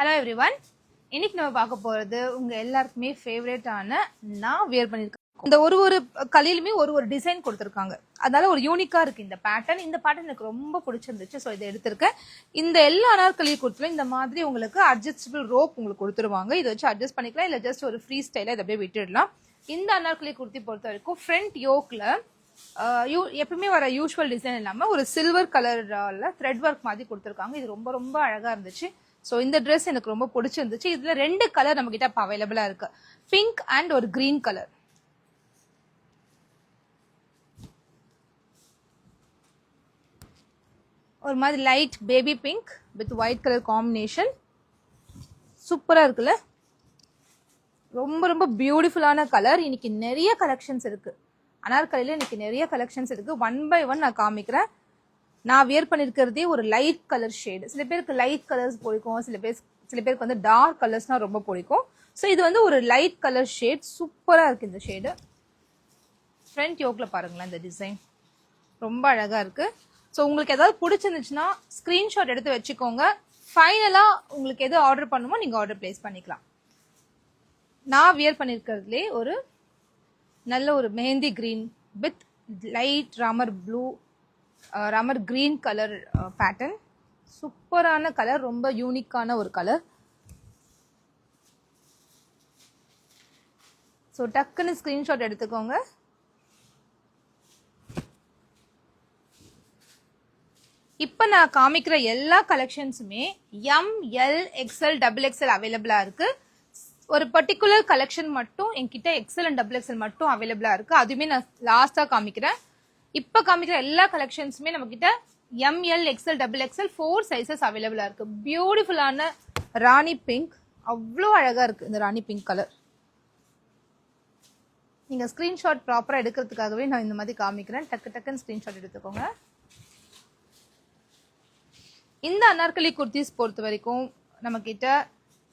Hello everyone, இன்னைக்கு நம்ம பார்க்க போறது உங்க எல்லாருக்குமே ஃபேவரட்டான நான் வியர் பண்ணிருக்கேன். இந்த ஒரு கலையிலுமே ஒரு டிசைன் கொடுத்துருக்காங்க. அதனால ஒரு யூனிக்கா இருக்கு இந்த பேட்டர்ன். இந்த பேட்டர்ன் எனக்கு ரொம்ப பிடிச்சிருந்துச்சு. ஸோ இதை எடுத்திருக்கேன். இந்த எல்லா அனார்கலி குர்த்திலும் இந்த மாதிரி உங்களுக்கு அட்ஜஸ்டபிள் ரோப் உங்களுக்கு கொடுத்துருவாங்க. இதை வச்சு அட்ஜஸ்ட் பண்ணிக்கலாம், இல்லை ஜஸ்ட் ஒரு ஃப்ரீ ஸ்டைல இதை அப்படியே விட்டுடலாம். இந்த அனார்கலி குர்த்தி பொறுத்த வரைக்கும் ஃப்ரண்ட் யோக்ல எப்பவுமே வர யூஸ்வல் டிசைன் இல்லாம ஒரு சில்வர் கலர்ல த்ரெட் ஒர்க் மாதிரி கொடுத்துருக்காங்க. இது ரொம்ப ரொம்ப அழகா இருந்துச்சு. ஸோ இந்த ட்ரெஸ் எனக்கு ரொம்ப பிடிச்சிருந்துச்சு. இதுல 2 கலர் நம்ம கிட்ட இப்போ அவைலபிளா இருக்கு, பிங்க் அண்ட் ஒரு கிரீன் கலர். ஒரு மாதிரி light baby pink with white colour combination. சூப்பரா இருக்குல்ல, ரொம்ப ரொம்ப பியூட்டிஃபுல்லான கலர். இன்னைக்கு நிறைய கலெக்ஷன்ஸ் இருக்கு அனார்கலியில. இன்னைக்கு நிறைய கலெக்ஷன்ஸ் இருக்கு. 1 by 1 நான் காமிக்கிறேன். நான் வியர் பண்ணிருக்கிறதே ஒரு லைட் கலர் ஷேடு. சில பேருக்கு லைட் கலர்ஸ் பிடிக்கும், சில பேருக்கு வந்து டார்க் கலர்ஸ்னா ரொம்ப பிடிக்கும். ஸோ இது வந்து ஒரு லைட் கலர் ஷேட். சூப்பரா இருக்கு இந்த ஷேடு. ஃப்ரண்ட் யோக்ல பாருங்களேன், இந்த டிசைன் ரொம்ப அழகா இருக்கு. ஸோ உங்களுக்கு ஏதாவது பிடிச்சிருந்துச்சுன்னா ஸ்கிரீன்ஷாட் எடுத்து வச்சுக்கோங்க. ஃபைனலா உங்களுக்கு எது ஆர்டர் பண்ணுமோ நீங்க ஆர்டர் பிளேஸ் பண்ணிக்கலாம். நான் வியர் பண்ணிருக்கிறதுலே ஒரு நல்ல ஒரு mehndi green with light Ramar blue Ramar green colour pattern. சூப்பரான கலர், ரொம்ப யூனிக்கான ஒரு கலர். ஸோ டக்குன்னு ஸ்கிரீன்ஷாட் எடுத்துக்கோங்க. இப்போ நான் காமிக்கிற எல்லா கலெக்ஷன்ஸுமே ML XL XXL அவைலபிளா இருக்கு. ஒரு பர்டிகுலர் கலெக்ஷன் மட்டும் என்கிட்ட XL and XXL மட்டும் அவைலபிளா இருக்கு. அதுவுமே நான் லாஸ்டா காமிக்கிறேன். இப்ப காமிக்கிற எல்லா கலெக்ஷன்ஸுமே நம்ம கிட்ட ML XL XXL 4 சைசஸ் அவைலபிளா இருக்கு. பியூட்டிஃபுல்லான ராணி பிங்க், அவ்வளோ அழகா இருக்கு இந்த ராணி பிங்க் கலர். நீங்க ஸ்கிரீன்ஷாட் ப்ராப்பரா எடுக்கிறதுக்காகவே நான் இந்த மாதிரி காமிக்கிறேன். டக்குன்னு ஸ்கிரீன்ஷாட் எடுத்துக்கோங்க. இந்த அனார்கலி குர்த்திஸ் பொறுத்த வரைக்கும் நம்ம கிட்ட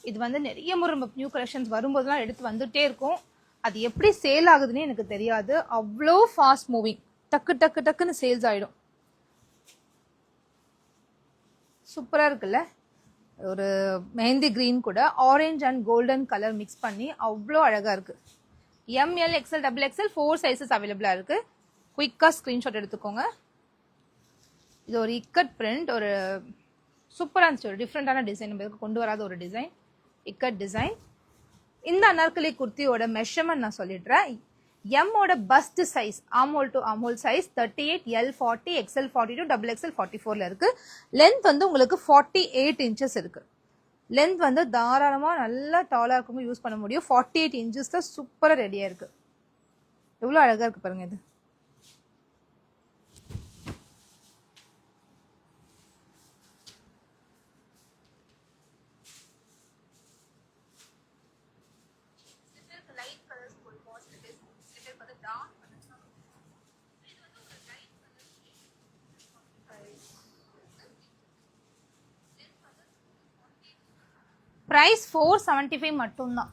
இது வந்து நிறைய முறை நியூ கலெக்ஷன்ஸ் வரும்போதெல்லாம் எடுத்து வந்துட்டே இருக்கும். அது எப்படி சேல் ஆகுதுன்னு எனக்கு தெரியாது. அவ்வளோ ஃபாஸ்ட் மூவிங், டக்குன்னு சேல்ஸ் ஆயிடும். சூப்பரா இருக்குல்ல, ஒரு மெஹந்தி கிரீன் கூட orange and golden colour mix பண்ணி அவ்வளோ அழகா இருக்கு. ML XL XXL 4 சைசஸ் அவைலபிளா இருக்கு. குயிக்கா ஸ்கிரீன்ஷாட் எடுத்துக்கோங்க. இது ஒரு இக்கட் பிரிண்ட், ஒரு சூப்பரா இருந்துச்சு. ஒரு டிஃப்ரெண்டான டிசைன், நம்ம கொண்டு வராத ஒரு டிசைன், இக்கட் டிசைன். இந்த அனார்கலி குர்த்தியோட மெஷர்மெண்ட் நான் சொல்லிடுறேன். M ஓட first size armhole to armhole size 38, L 40, XL 42, XXL 44ல இருக்கு. லென்த் வந்து உங்களுக்கு 48 இன்ச்சஸ் இருக்கு. லென்த் வந்து தாராளமா நல்லா டாலா இருக்கவங்க யூஸ் பண்ண முடியும். 48 இன்ச்சஸ்ல சூப்பரா ரெடியா இருக்கு. எவ்வளவு அழகா இருக்கு பாருங்க. இது பிரைஸ் 475 மட்டும்தான்.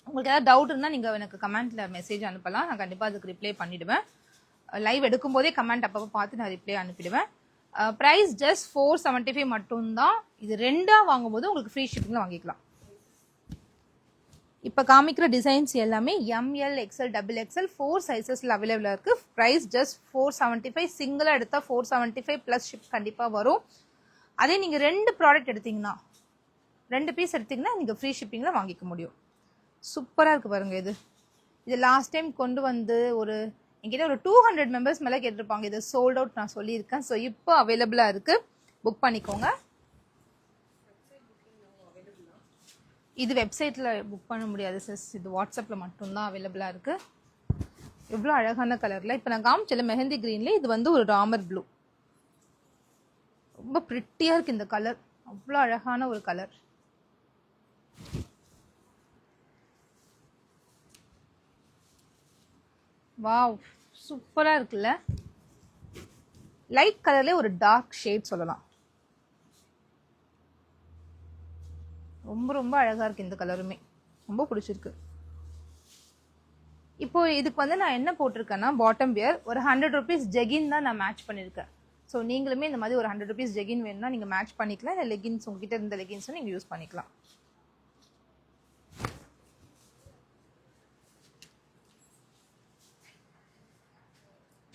உங்களுக்கு ஏதாவது டவுட் இருந்தால் நீங்கள் எனக்கு கமெண்ட்ல மெசேஜ் அனுப்பலாம். நான் கண்டிப்பாக அதுக்கு ரிப்ளை பண்ணிடுவேன். லைவ் எடுக்கும் போதே கமெண்ட் அப்பப்போ பார்த்து நான் ரிப்ளை அனுப்பிடுவேன். பிரைஸ் ஜஸ்ட் 475 மட்டும்தான். இது 2ஆ வாங்கும்போது உங்களுக்கு ஃப்ரீ ஷிப்பிங்ல வாங்கிக்கலாம். இப்போ காமிக்கிற டிசைன்ஸ் எல்லாமே ML XL XXL 4 சைசஸ்ல அவைலபிளா இருக்கு. Price just 475. சிங்கிளா எடுத்தா 475 பிளஸ் ஷிப் கண்டிப்பா வரும். அதே நீங்க 2 ப்ராடக்ட் எடுத்தீங்கன்னா, 2 பீஸ் எடுத்தீங்கன்னா நீங்க ஃப்ரீ ஷிப்பிங்ல வாங்கிக்க முடியும். சூப்பரா இருக்கு பாருங்க. இது லாஸ்ட் டைம் கொண்டு வந்து என்கிட்ட ஒரு 200 மெம்பர்ஸ் மேல கேட்டிருப்பாங்க. இது சோல்ட் அவுட் நான் சொல்லியிருக்கேன். ஸோ இப்போ அவைலபிளா இருக்கு, புக் பண்ணிக்கோங்க. இது வெப்சைட்ல புக் பண்ண முடியாது சிஸ், இது வாட்ஸ்அப்ல மட்டும்தான் அவைலபிளா இருக்கு. எவ்வளோ அழகான கலர்ல. இப்போ நான் காமிச்சல மெஹந்தி கிரீன்ல, இது வந்து ஒரு ராமர் ப்ளூ. ரொம்ப பிரிட்டியா இருக்கு இந்த கலர், அவ்வளோ அழகான ஒரு கலர். வாவ், சூப்பரா இருக்குல்ல. லைட் கலர்ல ஒரு டார்க் ஷேட் சொல்லலாம். ரொம்ப ரொம்ப அழகா இருக்கு இந்த கலருமே, ரொம்ப பிடிச்சிருக்கு. இப்போ இதுக்கு வந்து நான் என்ன போட்டிருக்கேன்னா, பாட்டம் வியர் ஒரு 100 rupees ஜெகின் தான் நான் மேட்ச் பண்ணியிருக்கேன். ஸோ நீங்களுமே இந்த மாதிரி ஒரு 100 rupees ஜெகின் வேணும்னா நீங்கள் மேட்ச் பண்ணிக்கலாம். இல்லை லெகின்ஸ் உங்ககிட்ட இருந்த லெகின்ஸும் நீங்கள் யூஸ் பண்ணிக்கலாம்.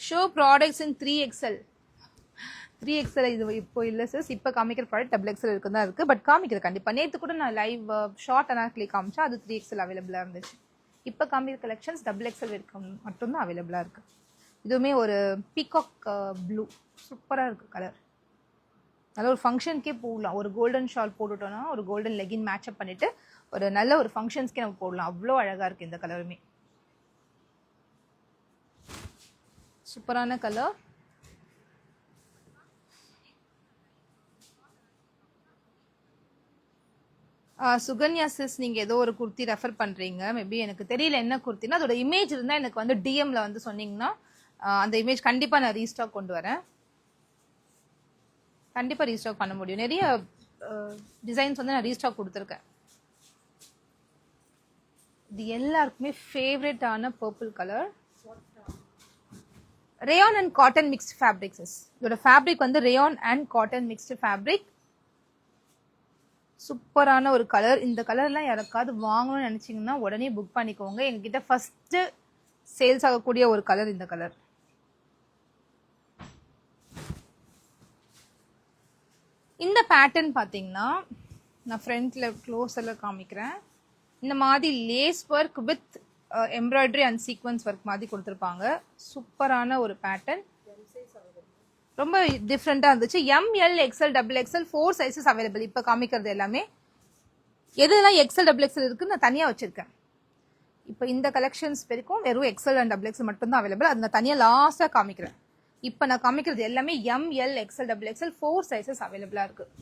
ஷோ ப்ராடக்ட்ஸ் இன் 3XL. 3XL இது இப்போ இல்லை சார். இப்போ காமிக்கிற ப்ராடக்ட் XXL இருக்கு தான் இருக்குது. பட் காமிக்கிற கண்டிப்பாக நேற்று கூட நான் லைவ் ஷார்ட் அனார்கலி காமிச்சா அது 3XL அவைலபிளாக இருந்துச்சு. இப்போ காமிக்கிற கலெக்ஷன்ஸ் XXL இருக்கும் மட்டும்தான் அவைலபிளாக இருக்குது. இதுவுமே ஒரு பீகாக் ப்ளூ சூப்பராக இருக்குது கலர். நல்ல ஒரு ஃபங்க்ஷனுக்கே போடலாம். ஒரு கோல்டன் ஷால் போட்டுட்டோன்னா ஒரு கோல்டன் லெகின் மேட்சப் பண்ணிவிட்டு ஒரு நல்ல ஒரு ஃபங்க்ஷன்ஸ்க்கே நம்ம போடலாம். அவ்வளோ அழகாக இருக்குது இந்த கலருமே. சூப்பரான கலர். சுகன்யா சிஸ், நீங்கள் ஏதோ ஒரு குர்த்தி ரெஃபர் பண்ணுறீங்க. மேபி எனக்கு தெரியல என்ன குர்த்தினா. அதோட இமேஜ் இருந்தால் எனக்கு வந்து டிஎம்ல வந்து சொன்னீங்கன்னா அந்த இமேஜ் கண்டிப்பாக நான் ரீஸ்டாக் கொண்டு வரேன். கண்டிப்பாக ரீஸ்டாக் பண்ண முடியும். நிறைய டிசைன்ஸ் வந்து நான் ரீஸ்டாக் கொடுத்துருக்கேன். இது எல்லாருக்குமே ஃபேவரட்டான purple colour. Rayon and cotton mixed fabrics. இதோட ஃபேப்ரிக் வந்து rayon and cotton mixed fabric. சூப்பரான ஒரு கலர். இந்த கலர்லாம் யாருக்காவது வாங்கணும்னு நினச்சிங்கன்னா உடனே புக் பண்ணிக்கோங்க. எங்ககிட்ட ஃபஸ்ட்டு சேல்ஸ் ஆகக்கூடிய ஒரு கலர் இந்த கலர். இந்த பேட்டர்ன் பார்த்தீங்கன்னா நான் ஃப்ரண்ட்ல க்ளோஸரில் காமிக்கிறேன். இந்த மாதிரி lace work with embroidery and sequins work மாதிரி கொடுத்துருப்பாங்க. சூப்பரான ஒரு பேட்டர்ன். ரொம்ப டிஃப்ரெண்ட்டாக இருந்துச்சு. ML XL XXL 4 sizes available. இப்போ காமிக்கிறது எல்லாமே எதுலாம் XL XXL இருக்குன்னு நான் தனியாக வச்சுருக்கேன். இப்போ இந்த கலெக்ஷன்ஸ் வரைக்கும் வெறும் XL அண்ட் XXL மட்டும்தான் அவைலபிள். அது நான் தனியாக லாஸ்ட்டாக காமிக்கிறேன். இப்போ நான் காமிக்கிறது எல்லாமே ML XL XXL 4 சைஸஸ் அவைலபிளாக இருக்குது.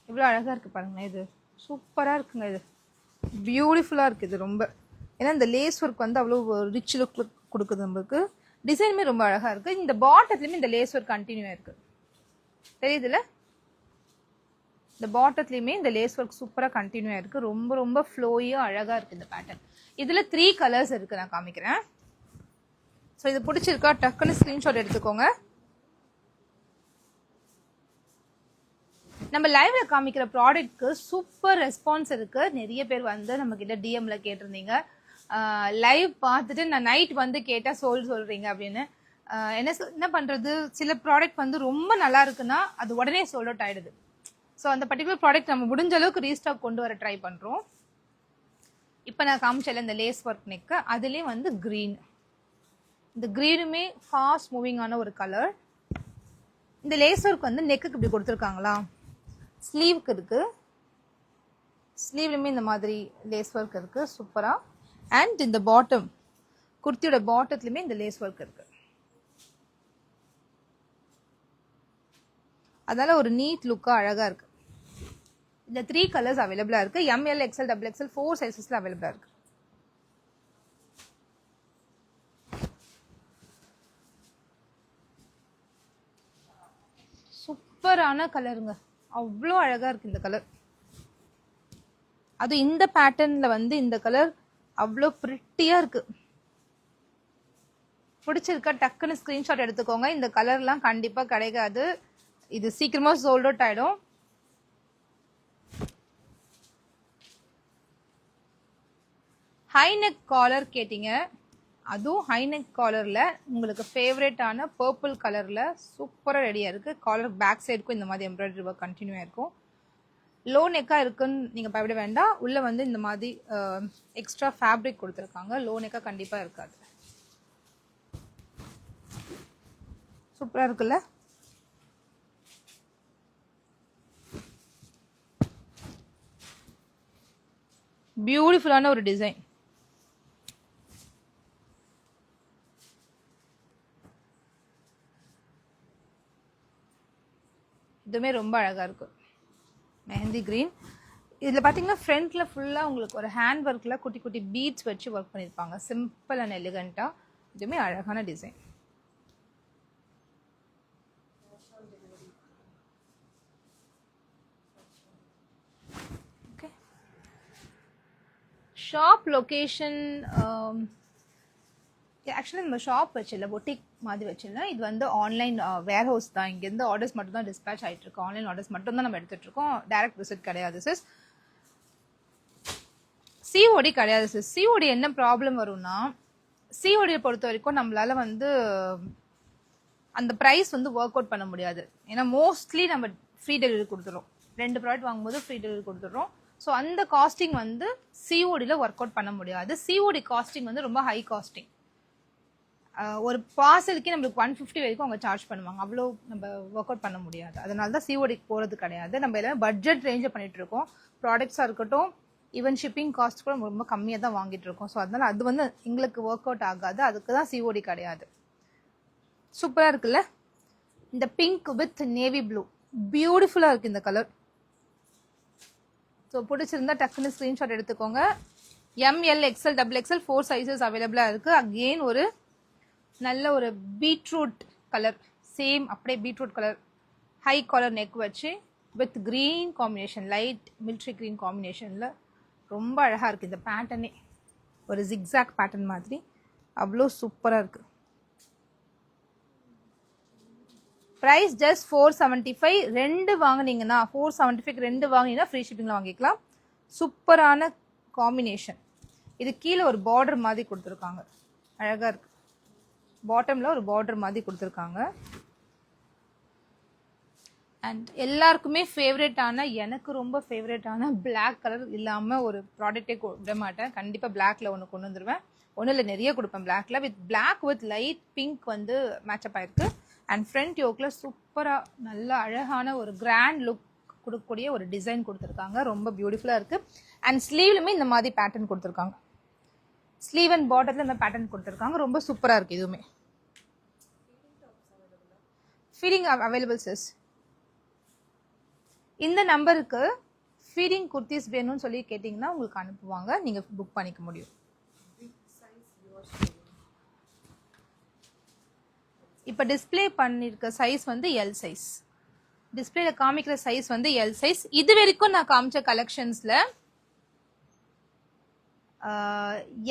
இவ்வளோ அழகாக இருக்குது பாருங்க. இது சூப்பராக இருக்குங்க. இது பியூட்டிஃபுல்லாக இருக்குது. இது ரொம்ப ஏன்னா இந்த லேஸ் ஒர்க் வந்து அவ்வளோ ரிச் லுக் கொடுக்குது நம்மளுக்கு. டிசைனுமே ரொம்ப அழகாக இருக்குது. இந்த பாட்டத்துலேயுமே இந்த லேஸ் ஒர்க் கண்டினியூவாக இருக்குது. தெரியுதுல்ல? இந்த பாட்டத்துலேயுமே இந்த லேஸ் ஒர்க் சூப்பராக கண்டினியூவாக இருக்குது. ரொம்ப ரொம்ப ஃப்ளோயாக அழகாக இருக்குது இந்த பேட்டர்ன். இதில் 3 கலர்ஸ் இருக்குது. நான் காமிக்கிறேன். ஸோ இது பிடிச்சிருக்கா டக்குன்னு ஸ்க்ரீன்ஷாட் எடுத்துக்கோங்க. நம்ம லைவ்ல காமிக்கிற ப்ராடக்ட்க்கு சூப்பர் ரெஸ்பான்ஸ் இருக்குது. நிறைய பேர் வந்து நம்மக்கிட்ட டிஎம்ல கேட்டிருந்தீங்க. லைவ் பார்த்துட்டு நான் நைட் வந்து கேட்டால் சொல்கிறீங்க அப்படின்னு. என்ன பண்ணுறது, சில ப்ராடக்ட் வந்து ரொம்ப நல்லா இருக்குன்னா அது உடனே சோல்ட் அவுட் ஆகிடுது. ஸோ அந்த பர்டிகுலர் ப்ராடக்ட் நம்ம முடிஞ்ச அளவுக்கு ரீஸ்டாக் கொண்டு வர ட்ரை பண்ணுறோம். இப்போ நான் காமிச்சல இந்த லேஸ் ஒர்க் நெக்கு, அதுலேயே வந்து க்ரீன். இந்த க்ரீனுமே ஃபாஸ்ட் மூவிங்கான ஒரு கலர். இந்த லேஸ் ஒர்க் வந்து நெக்குக்கு இப்படி கொடுத்துருக்காங்களா, ஸ்லீவுக்கு இருக்குது. ஸ்லீவ்லையுமே இந்த மாதிரி லேஸ் ஒர்க் இருக்குது சூப்பராக. அண்ட் இந்த பாட்டம் குர்த்தியோட பாட்டத்துலையுமே இந்த லேஸ் ஒர்க் இருக்குது. அதனால ஒரு நீட் லுக்காக அழகாக இருக்குது. இந்த 3 கலர்ஸ் அவைலபிளாக இருக்குது. ML XL XXL 4 சைஸஸில் அவைலபிளாக இருக்குது. சூப்பரான கலருங்க. அவ்வளோ அழகாக இருக்குது இந்த கலர். அது இந்த பேட்டர்னில் வந்து இந்த கலர் அவ்வளோ ப்ரிட்டியாக இருக்குது. பிடிச்சிருக்கா டக்குன்னு ஸ்க்ரீன்ஷாட் எடுத்துக்கோங்க. இந்த கலர்லாம் கண்டிப்பாக கிடைக்காது. இது சீக்கிரமாக சோல்ட் அவுட் ஆகிடும். ஹைநெக் காலர் கேட்டிங்க. அதுவும் ஹைநெக் காலரில் உங்களுக்கு ஃபேவரட்டான பர்பிள் கலரில் சூப்பராக ரெடியாக இருக்குது. காலர் பேக் சைடுக்கும் இந்த மாதிரி எம்ப்ராய்டரி ஒர்க் கண்டினியூவாக இருக்கும். லோ நெக்காக இருக்குன்னு நீங்கள் பயப்பட வேண்டாம். உள்ளே வந்து இந்த மாதிரி எக்ஸ்ட்ரா ஃபேப்ரிக் கொடுத்துருக்காங்க. லோ நெக்காக கண்டிப்பாக இருக்காது. சூப்பராக இருக்குல்ல? பியூட்டிஃபுல்லான ஒரு டிசைன். இதுவுமே ரொம்ப அழகாக இருக்கும். மெஹந்தி கிரீன். இதில் பார்த்தீங்கன்னா ஃப்ரண்ட்டில் ஃபுல்லாக உங்களுக்கு ஒரு ஹேண்ட் ஒர்க்கில் குட்டி குட்டி பீட்ஸ் வச்சு ஒர்க் பண்ணியிருப்பாங்க. சிம்பிள் அண்ட் எலிகண்ட்டாக. இதுவுமே அழகான design. Okay, shop location actually நம்ம ஷாப் வச்சிடல, பொட்டிக் மாதிரி வச்சிடல. இது வந்து ஆன்லைன் வேர் ஹவுஸ் தான். இங்கேருந்து ஆர்டர்ஸ் மட்டும் தான் டிஸ்பேச் ஆகிட்டு இருக்கோம். ஆன்லைன் ஆர்டர்ஸ் மட்டும் தான் நம்ம எடுத்துகிட்டு இருக்கோம். டைரக்ட் விசிட் கிடையாது சிஸ். சிஓடி கிடையாது சிஸ். சிஓடி என்ன ப்ராப்ளம் வரும்னா, சிஓடியை பொறுத்த வரைக்கும் நம்மளால வந்து அந்த ப்ரைஸ் வந்து ஒர்க் அவுட் பண்ண முடியாது. ஏன்னா மோஸ்ட்லி நம்ம ஃப்ரீ டெலிவரி கொடுத்துறோம். 2 ப்ராடக்ட் வாங்கும்போது ஃப்ரீ டெலிவரி கொடுத்துட்றோம். ஸோ அந்த காஸ்டிங் வந்து சிஓடியில் ஒர்க் அவுட் பண்ண முடியாது. சிஓடி காஸ்டிங் வந்து ரொம்ப ஹை காஸ்டிங். ஒரு பார்சலுக்கே நம்மளுக்கு 150 வரைக்கும் அவங்க சார்ஜ் பண்ணுவாங்க. அவ்வளோ நம்ம ஒர்க் அவுட் பண்ண முடியாது. அதனால தான் சிஓடிக்கு போகிறது கிடையாது. நம்ம எல்லாமே பட்ஜெட் ரேஞ்சை பண்ணிட்டு இருக்கோம். ப்ராடக்ட்ஸாக இருக்கட்டும், ஈவன் ஷிப்பிங் காஸ்ட் கூட ரொம்ப கம்மியாக தான் வாங்கிட்டு இருக்கோம். ஸோ அதனால அது வந்து எங்களுக்கு ஒர்க் அவுட் ஆகாது. அதுக்கு தான் சிஓடி கிடையாது. சூப்பராக இருக்குல்ல? இந்த பிங்க் வித் நேவி ப்ளூ பியூட்டிஃபுல்லாக இருக்குது இந்த கலர். ஸோ பிடிச்சிருந்தா டக்குன்னு ஸ்க்ரீன்ஷாட் எடுத்துக்கோங்க. M L XL double XL 4 sizes அவைலபிளாக இருக்குது. அகெயின் ஒரு நல்ல ஒரு பீட்ரூட் கலர், சேம் அப்படியே beetroot colour, high collar neck வச்சு with green combination, light military green காம்பினேஷனில் ரொம்ப அழகாக இருக்குது இந்த பேட்டர்னே. ஒரு ஜிக்ஸாக் பேட்டர்ன் மாதிரி அவ்வளோ சூப்பராக இருக்குது. Price just 475. 2 வாங்கினீங்கன்னா 475 2 வாங்கினீங்கன்னா ஃப்ரீ ஷிப்பிங்கில் வாங்கிக்கலாம். சூப்பரான காம்பினேஷன். இது கீழே ஒரு பார்டர் மாதிரி கொடுத்துருக்காங்க, அழகாக இருக்குது. பாட்டமில் ஒரு பார்டர் மாதிரி கொடுத்துருக்காங்க. அண்ட் எல்லாருக்குமே ஃபேவரட்டான, எனக்கு ரொம்ப ஃபேவரட்டான பிளாக் கலர் இல்லாமல் ஒரு ப்ராடக்டே விட மாட்டேன். கண்டிப்பாக பிளாக்ல ஒன்று கொண்டு வந்துடுவேன். ஒன்றும் இல்லை, நிறைய கொடுப்பேன் பிளாக்ல. With black with light pink வந்து மேட்சப் ஆயிருக்கு. அண்ட் ஃப்ரண்ட் யோக்கில் சூப்பராக நல்ல அழகான ஒரு கிராண்ட் லுக் கொடுக்கக்கூடிய ஒரு டிசைன் கொடுத்துருக்காங்க. ரொம்ப பியூட்டிஃபுல்லாக இருக்குது. அண்ட் ஸ்லீவ்லுமே இந்த மாதிரி பேட்டர்ன் கொடுத்துருக்காங்க. ஸ்லீவ் அண்ட் பாட்டத்தில் இந்த பேட்டர்ன் கொடுத்துருக்காங்க. ரொம்ப சூப்பராக இருக்குது. இதுவுமே ஃபீடிங் அவைலபிள் சிஸ். இந்த நம்பருக்கு ஃபீடிங் குர்த்திஸ் வேணும்னு சொல்லி கேட்டிங்கன்னா உங்களுக்கு அனுப்புவாங்க. நீங்கள் புக் பண்ணிக்க முடியும். இப்போ டிஸ்பிளே பண்ணியிருக்க சைஸ் வந்து எல் சைஸ். டிஸ்பிளேல காமிக்கிற சைஸ் வந்து எல் சைஸ். இது வரைக்கும் நான் காமிச்ச கலெக்ஷன்ஸில்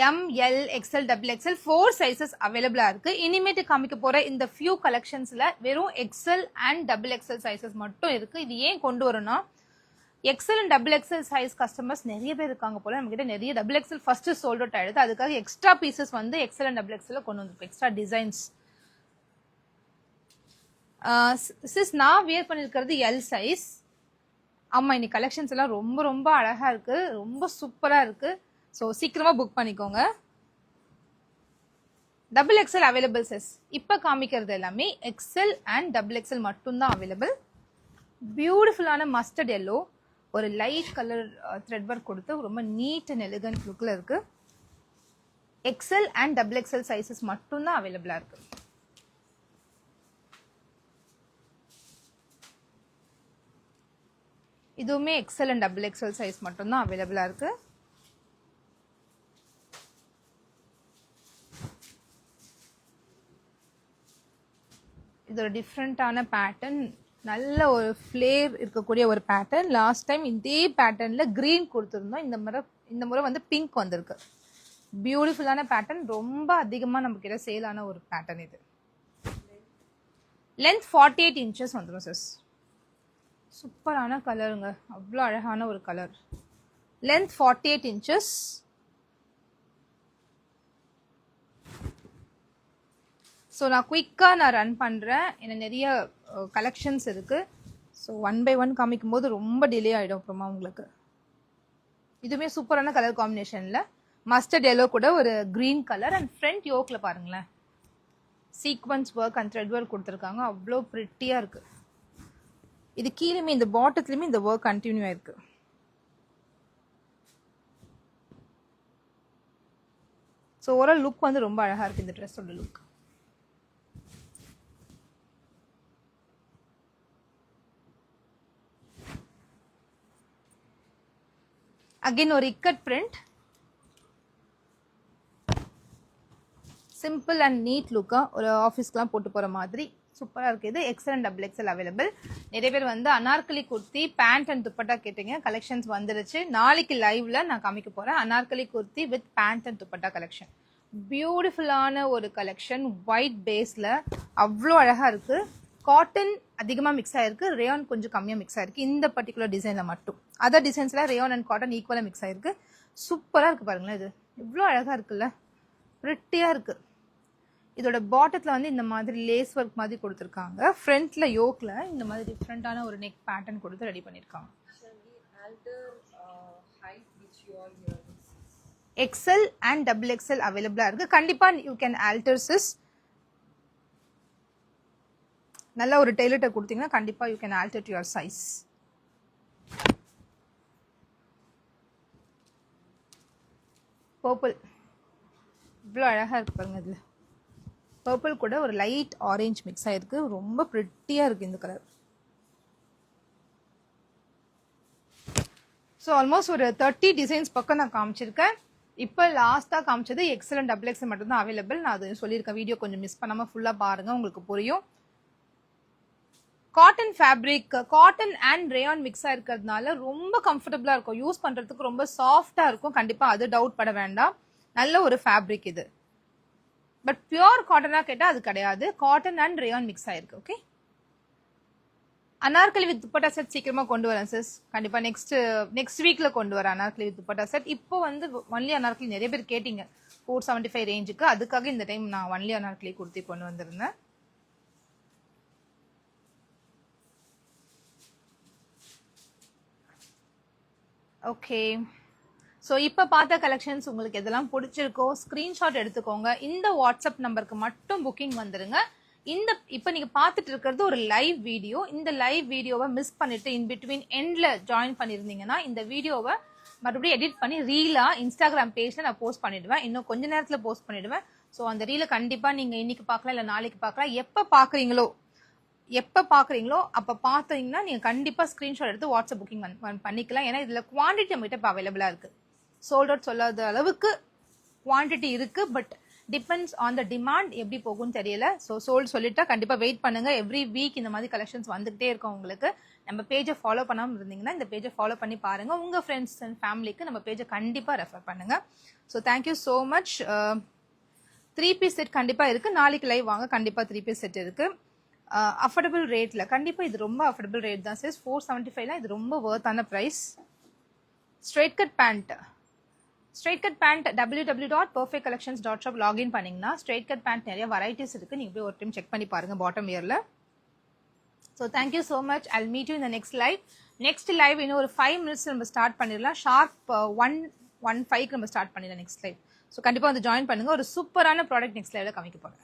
M L XL double XL 4 sizes அவைலபிளாக இருக்குது. இனிமேட்டு காமிக்க போகிற இந்த ஃபியூ கலெக்ஷன்ஸில் வெறும் XL and double XL sizes மட்டும் இருக்குது. இது ஏன் கொண்டு வரோம்னா, XL and double XL size customers நிறைய பேர் இருக்காங்க போல. நம்மகிட்ட நிறைய double XL first sold out ஆயிடுது. அதுக்காக எக்ஸ்ட்ரா பீசஸ் வந்து எக்ஸ்எல் அண்ட் டபுள் எக்ஸ்எல் கொண்டு வந்துருக்கோம், எக்ஸ்ட்ரா டிசைன்ஸ். சிஸ் நான் வியர் பண்ணியிருக்கிறது எல் சைஸ். ஆமாம், இன்னைக்கு கலெக்ஷன்ஸ் எல்லாம் ரொம்ப ரொம்ப அழகாக இருக்குது, ரொம்ப சூப்பராக இருக்குது. ஸோ சீக்கிரமாக புக் பண்ணிக்கோங்க. Double XL available sis. இப்போ காமிக்கிறது எல்லாமே எக்ஸ்எல் அண்ட் டபுள் எக்ஸ்எல் மட்டும்தான் அவைலபிள். பியூட்டிஃபுல்லான மஸ்டர்ட் எல்லோ, ஒரு லைட் கலர் த்ரெட் ஒர்க் கொடுத்து ரொம்ப நீட் அண்ட் எலிகன்ட் லுக்கில் இருக்குது. XL and double XL sizes மட்டும்தான் அவைலபிளாக இருக்குது. இதுவுமே XL and double XL size மட்டும்தான் அவைலபிளாக இருக்குது. இது ஒரு டிஃப்ரெண்ட்டான பேட்டர்ன், நல்ல ஒரு ஃப்ளேர் இருக்கக்கூடிய ஒரு பேட்டர்ன். லாஸ்ட் டைம் இதே பேட்டர்னில் க்ரீன் கொடுத்துருந்தோம். இந்த முறை வந்து பிங்க் வந்திருக்கு. பியூட்டிஃபுல்லான பேட்டர்ன், ரொம்ப அதிகமாக நமக்கு சேலான ஒரு பேட்டர்ன். இது லென்த் 48 இன்ச்சஸ் வந்துடும் சிஸ். சூப்பரான கலருங்க, அவ்வளோ அழகான ஒரு கலர். Length 48 inches. ஸோ நான் குயிக்காக ரன் பண்ணுறேன், ஏன்னா நிறைய கலெக்ஷன்ஸ் இருக்குது. ஸோ 1 by 1 காமிக்கும் போது ரொம்ப டிலே ஆகிடும் அப்புறமா உங்களுக்கு. இதுவுமே சூப்பரான கலர் காம்பினேஷனில் மஸ்டர்ட் எல்லோ கூட ஒரு க்ரீன் கலர். அண்ட் ஃப்ரண்ட் யோக்கில் பாருங்களேன், sequins work and thread work கொடுத்துருக்காங்க. அவ்வளோ ப்ரிட்டியாக இருக்குது. இது கீழேயுமே இந்த பாட்டத்துலையுமே இந்த ஒர்க் கண்டினியூ ஆயிருக்கு. ஸோ ஓவரால் லுக் வந்து ரொம்ப அழகாக இருக்குது இந்த ட்ரெஸ்ஸோட லுக். அகைன் ஒரு ikat print, simple and neat லுக்காக ஒரு ஆஃபீஸ்க்குலாம் போட்டு போகிற மாதிரி சூப்பராக இருக்குது. இது XL and double XL available. நிறைய பேர் வந்து அனார்கலி குர்த்தி பேண்ட் அண்ட் துப்பட்டா கேட்டீங்க. கலெக்ஷன்ஸ் வந்துருச்சு. நாளைக்கு லைவ்ல நான் காமிக்க போகிறேன் Anarkali kurti with pant and dupatta collection. பியூட்டிஃபுல்லான ஒரு கலெக்ஷன் ஒயிட் பேஸில் அவ்வளோ அழகாக இருக்குது. காட்டன் அதிகமாக மிக்ஸ் ஆகிருக்கு, ரேயான் கொஞ்சம் கம்மியாக மிக்ஸ் ஆகிருக்கு இந்த பர்டிகுலர் டிசைனில் மட்டும். அதர் டிசைன்ஸில் ரேயான் அண்ட் காட்டன் ஈக்குவலாக மிக்ஸ் ஆகிருக்கு. சூப்பராக இருக்குது பாருங்களேன், இது இவ்வளோ அழகாக இருக்குல்ல, ப்ரிட்டியாக இருக்குது. இதோட பாட்டத்தில் வந்து இந்த மாதிரி லேஸ் ஒர்க் மாதிரி கொடுத்துருக்காங்க. ஃப்ரண்ட்டில் யோக்கில் இந்த மாதிரி டிஃப்ரெண்ட்டான ஒரு நெக் பேட்டர்ன் கொடுத்து ரெடி பண்ணியிருக்காங்க. XL and XXL அவைலபிளா இருக்கு. கண்டிப்பா யூ கேன் alter sis. நல்ல ஒரு டெய்லர்ட்ட கொடுத்தீங்கன்னா கண்டிப்பா you can alter to your size. Purple இவ்வளோ அழகா இருக்கு பாருங்க. இதுல பர்பிள் கூட ஒரு லைட் ஆரஞ்சு மிக்ஸ் ஆயிருக்கு. ரொம்ப பிரிட்டியா இருக்கு இந்த கலர். ஸோ ஆல்மோஸ்ட் ஒரு 30 டிசைன்ஸ் பக்கம் நான் காமிச்சிருக்கேன். இப்போ லாஸ்ட்டாக காமிச்சது XL and XXL மட்டும்தான் அவைலபிள். நான் அது சொல்லியிருக்கேன், வீடியோ கொஞ்சம் மிஸ் பண்ணாமல் ஃபுல்லாக பாருங்கள், உங்களுக்கு புரியும். Cotton fabric, cotton and rayon மிக்ஸாக இருக்கிறதுனால ரொம்ப கம்ஃபர்டபுளாக இருக்கும், யூஸ் பண்ணுறதுக்கு ரொம்ப சாஃப்டாக இருக்கும். கண்டிப்பாக அது டவுட் பட வேண்டாம், நல்ல ஒரு ஃபேப்ரிக் இது. பட் பியூர் காட்டனாக கேட்டால் அது கிடையாது, காட்டன் அண்ட் ரேயான் மிக்ஸ் ஆயிருக்கு. Okay, Anarkali with dupatta set சீக்கிரமா கொண்டு வரேன் சிஸ். கண்டிப்பா நெக்ஸ்ட் வீக்ல கொண்டு வரேன் அனார்கலி வித் துப்பட்டா செட். இப்போ வந்து ஒன்லி அனார்கலி நிறைய பேர் கேட்டீங்க 475 ரேஞ்சுக்கு, அதுக்காக இந்த டைம் நான் ஒன்லி அனார்கலி குர்த்தி கொண்டு வந்திருந்தேன். ஓகே, ஸோ இப்போ பார்த்த கலெக்ஷன்ஸ் உங்களுக்கு எதெல்லாம் பிடிச்சிருக்கோ ஸ்க்ரீன்ஷாட் எடுத்துக்கோங்க. இந்த வாட்ஸ்அப் நம்பருக்கு மட்டும் புக்கிங் வந்துருங்க. இப்போ நீங்க பார்த்துட்டு இருக்கிறது ஒரு லைவ் வீடியோ. இந்த லைவ் வீடியோவை மிஸ் பண்ணிட்டு இன் பிட்வீன் எண்ட்ல ஜாயின் பண்ணியிருந்தீங்கன்னா இந்த வீடியோவை மறுபடியும் எடிட் பண்ணி ரீலா இன்ஸ்டாகிராம் பேஜ்ல நான் போஸ்ட் பண்ணிடுவேன். இன்னும் கொஞ்ச நேரத்துல போஸ்ட் பண்ணிடுவேன். ஸோ அந்த ரீலை கண்டிப்பா நீங்க இன்னைக்கு பார்க்கலாம், இல்லை நாளைக்கு பார்க்கலாம். எப்போ பாக்குறீங்களோ அப்ப பாத்தீங்கன்னா நீங்க கண்டிப்பா ஸ்கிரீன்ஷாட் எடுத்து வாட்ஸ்அப் புக்கிங் பண்ணிக்கலாம். ஏன்னா இதுல குவான்டிட்டி நம்மகிட்ட இப்போ அவைலபிளா இருக்கு. சோல்ட் அவுட் சொல்லாத அளவுக்கு குவான்டிட்டி இருக்கு. But depends on the demand, எப்படி போகும்னு தெரியல. ஸோ சொல்லிட்டா கண்டிப்பா வெயிட் பண்ணுங்க. எவ்ரி வீக் இந்த மாதிரி கலெக்ஷன்ஸ் வந்துகிட்டே இருக்கும் உங்களுக்கு. நம்ம பேஜை ஃபாலோ பண்ணாமல் இருந்தீங்கன்னா இந்த பேஜை ஃபாலோ பண்ணி பாருங்க. உங்க ஃப்ரெண்ட்ஸ் அண்ட் ஃபேமிலிக்கு நம்ம பேஜை கண்டிப்பா ரெஃபர் பண்ணுங்க. So thank you so much. 3 piece set கண்டிப்பா இருக்கு. நாளைக்கு லைவ் வாங்க, கண்டிப்பா 3 பீஸ் செட் இருக்கு. அஃபோர்டபுள் ரேட்ல, கண்டிப்பா இது ரொம்ப அஃபோர்டபுள் ரேட் தான் சார். 475 இது ரொம்ப வர்த்தான price. Straight cut pant www.perfectcollections.shop login பண்ணீங்கன்னா ஸ்ட்ரெயிட் கட் பேண்ட் நிறைய வெரைட்டிஸ் இருக்கு. நீங்க போய் ஒரு டைம் செக் பண்ணி பாருங்க பாட்டம் இயர்ல. So thank you so much. I meet you இந்த நெக்ஸ்ட் லைவ். இன்னும் ஒரு 5 minutes நம்ம ஸ்டார்ட் பண்ணிடலாம். ஷார்ப் 1:15 நம்ம ஸ்டார்ட் பண்ணிடலாம் நெக்ஸ்ட் லைவ். ஸோ கண்டிப்பா வந்து ஜாயின் பண்ணுங்க. ஒரு சூப்பரான ப்ராடக்ட் நெக்ஸ்ட் லைவ்ல காமிக்க போறேன்.